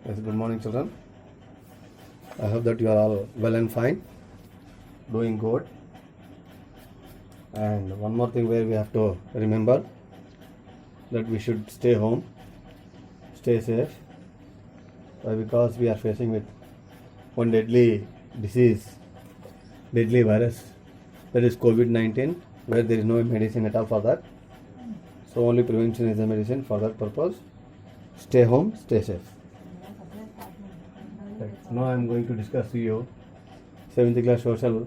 Yes, good morning, children. I hope that you are all well and fine, doing good. And one more thing where we have to remember that we should stay home, stay safe, because we are facing with one deadly disease, deadly virus, that is COVID-19, where there is no medicine at all for that. So only prevention is the medicine. For that purpose, stay home, stay safe. Right. Now I am going to discuss to you 7th class social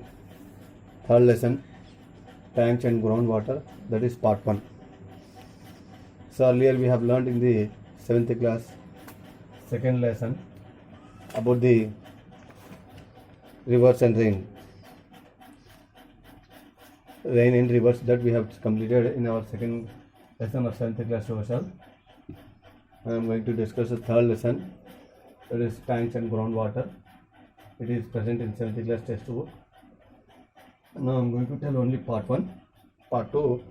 third lesson, tanks and groundwater, that is part 1. So earlier we have learned in the 7th class second lesson about the rivers and rain and rivers, that we have completed in our second lesson of 7th class social. I am going to discuss the third lesson, that is tanks and groundwater. It is present in 7th class textbook. Now I am going to tell only part 1. Part 2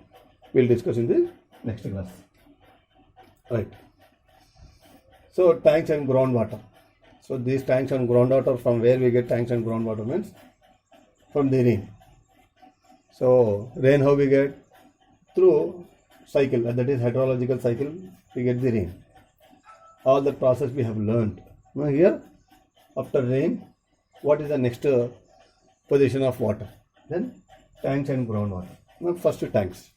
we will discuss in the next class. Right. So tanks and groundwater. So these tanks and groundwater, from where we get tanks and groundwater means from the rain. So rain how we get? Through cycle, that is hydrological cycle, we get the rain. All that process we have learned. Now here, after rain, what is the next position of water? Then tanks and groundwater. Now first tanks.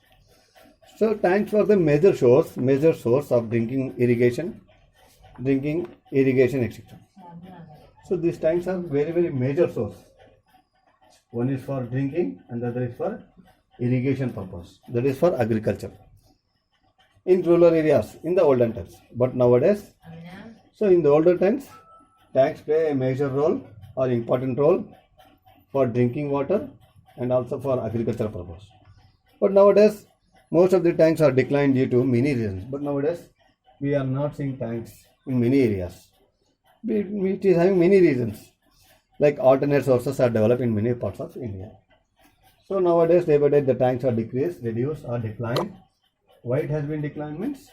So tanks were the major source of drinking, irrigation, etc. So these tanks are very, very major source. One is for drinking and the other is for irrigation purpose. That is for agriculture. In rural areas in the olden times. But nowadays, so in the older times, tanks play a major role or important role for drinking water and also for agricultural purpose. But nowadays, most of the tanks are declined due to many reasons. But nowadays, we are not seeing tanks in many areas. It is having many reasons. Like alternate sources are developed in many parts of India. So nowadays, day by day, the tanks are decreased, reduced or declined. Why it has been declined means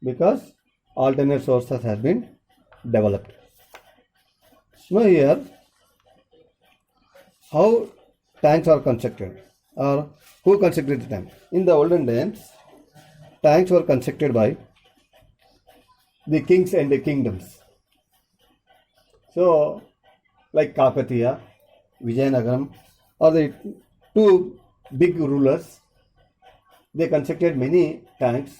because alternate sources has been developed. Now here, how tanks are constructed or who constructed the tank? In the olden times, tanks were constructed by the kings and the kingdoms. So, like Kakatiya, Vijayanagaram, or the two big rulers, they constructed many tanks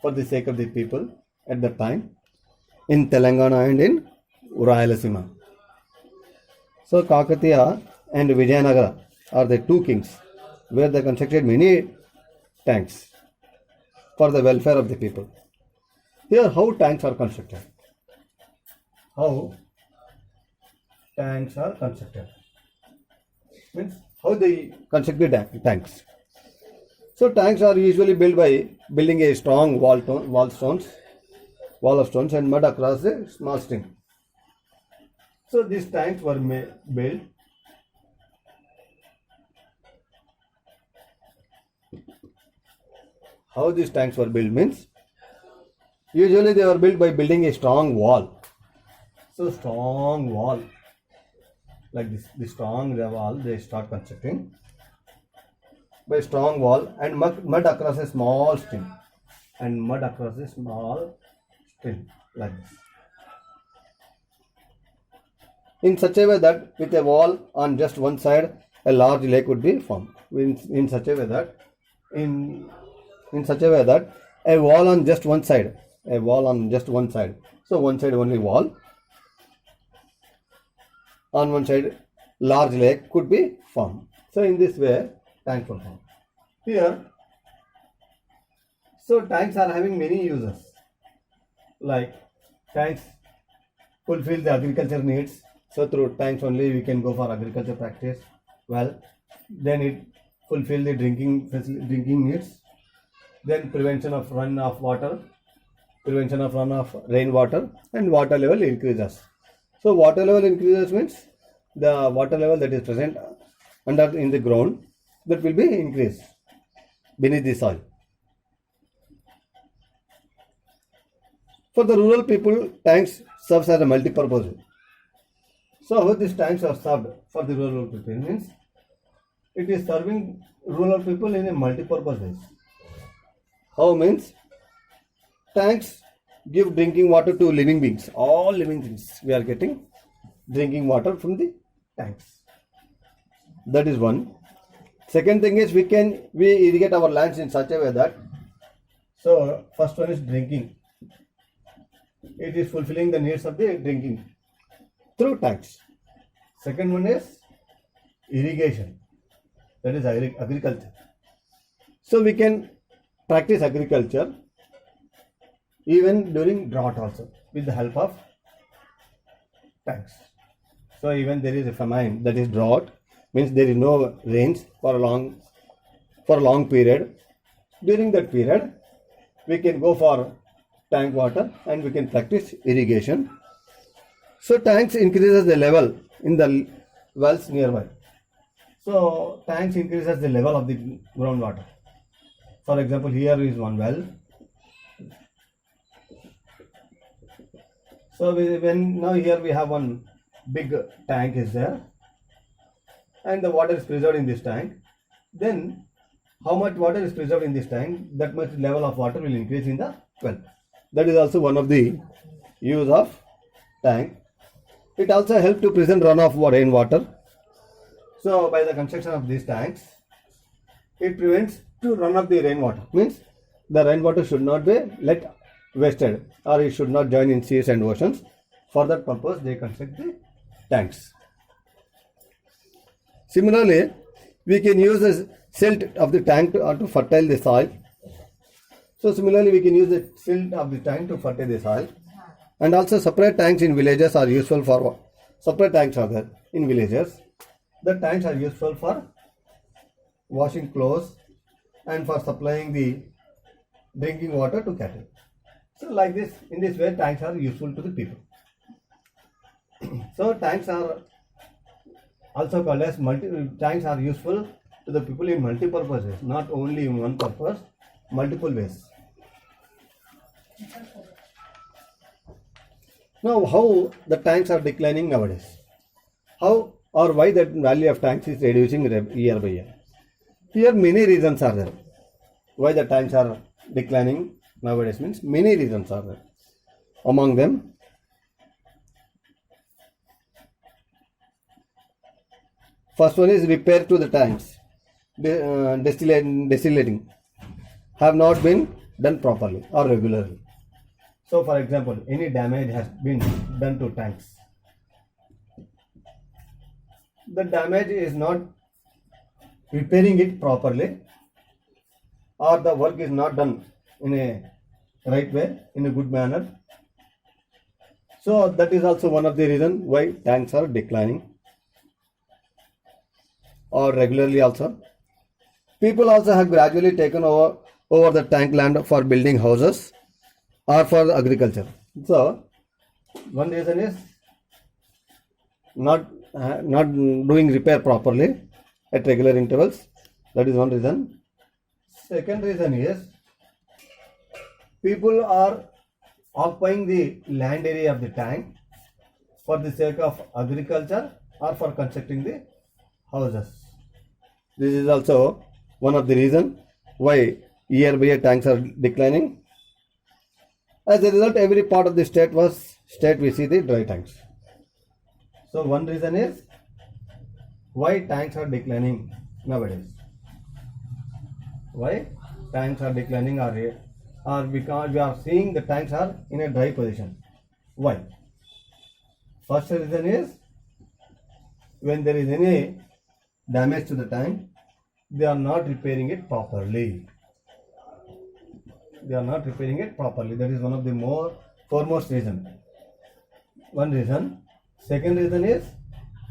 for the sake of the people at that time in Telangana and in Rayalaseema. So Kakatiya and Vijayanagara are the two kings where they constructed many tanks for the welfare of the people. Here how tanks are constructed. How tanks are constructed means how they construct the tanks. So tanks are usually built by building a strong wall of stones and mud across a small stream. So these tanks were built how these tanks were built means usually they were built by building a strong wall. So strong wall like this strong wall they start constructing by strong wall and mud across a small stream like this. In such a way that with a wall on just one side, a large lake would be formed. In such a way that a wall on just one side. So one side only wall. On one side, large lake could be formed. So in this way, tanks were formed. Here, so tanks are having many uses. Like tanks fulfill the agriculture needs. So through tanks only we can go for agriculture practice. Well, then it fulfill the drinking needs. Then prevention of runoff rainwater, and water level increases. So water level increases means the water level that is present in the ground, that will be increased beneath the soil. For the rural people, tanks serves as a multi-purpose. So how these tanks are served for the rural people means it is serving rural people in a multi-purpose ways. How means tanks give drinking water to living beings. All living things we are getting drinking water from the tanks. That is one. Second thing is we irrigate our lands in such a way that, so first one is drinking. It is fulfilling the needs of the drinking through tanks. Second one is irrigation, that is agriculture. So we can practice agriculture even during drought also with the help of tanks. So even there is a famine, that is drought, means there is no rains for a long period. During that period we can go for tank water and we can practice irrigation. So tanks increases the level in the wells nearby. So tanks increases the level of the groundwater. For example, here is one well. So now here we have one big tank is there, and the water is preserved in this tank. Then how much water is preserved in this tank, that much level of water will increase in the well. That is also one of the use of tank. It also helps to prevent runoff rainwater. So by the construction of these tanks, it prevents to run off the rainwater. Means the rainwater should not be let wasted, or it should not join in seas and oceans. For that purpose they construct the tanks. Similarly, we can use the silt of the tank to fertile the soil. So similarly, we can use the silt of the tank to fertile the soil. And also separate tanks in villages are useful for separate tanks are there in villages. The tanks are useful for washing clothes and for supplying the drinking water to cattle. So like this, in this way, tanks are useful to the people. So tanks are also called as tanks are useful to the people in multiple purposes, not only in one purpose, multiple ways. Now, how the tanks are declining nowadays? How or why the value of tanks is reducing year by year? Here many reasons are there. Why the tanks are declining nowadays means many reasons are there. Among them, first one is repair to the tanks. Distillating have not been done properly or regularly. So for example, any damage has been done to tanks. The damage is not repairing it properly, or the work is not done in a right way, in a good manner. So that is also one of the reasons why tanks are declining, or regularly also. People also have gradually taken over the tank land for building houses or for agriculture. So one reason is not doing repair properly at regular intervals. That is one reason. Second reason is people are occupying the land area of the tank for the sake of agriculture or for constructing the houses. This is also one of the reasons why year by year tanks are declining. As a result, every part of the state we see the dry tanks. So one reason is why tanks are declining nowadays. Why tanks are declining or because we are seeing the tanks are in a dry position. Why? First reason is when there is any damage to the tank, they are not repairing it properly. That is one of the foremost reason. One reason. Second reason is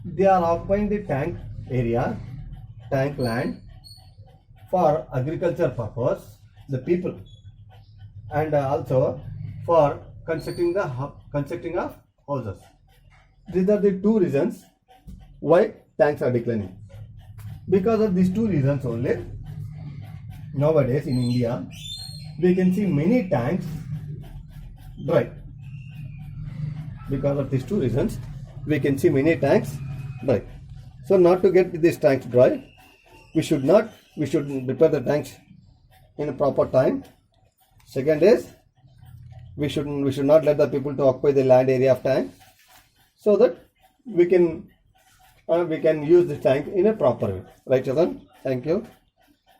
they are occupying the tank area, tank land for agriculture purpose, the people, and also for constructing of houses. These are the two reasons why tanks are declining. Because of these two reasons only, nowadays in India, we can see many tanks dry. Because of these two reasons, we can see many tanks dry. So not to get these tanks dry, we should prepare the tanks in a proper time. Second is, we should not let the people to occupy the land area of tank, so that we can use the tank in a proper way. Right, children? Thank you.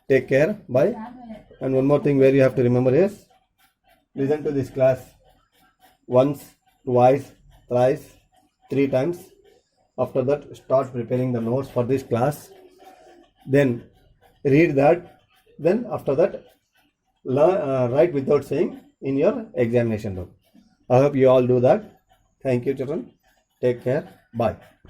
Take care. Bye. And one more thing where you have to remember is, listen to this class once, twice, thrice, 3 times. After that, start preparing the notes for this class. Then read that. Then after that, write without saying in your examination book. I hope you all do that. Thank you, children. Take care. Bye.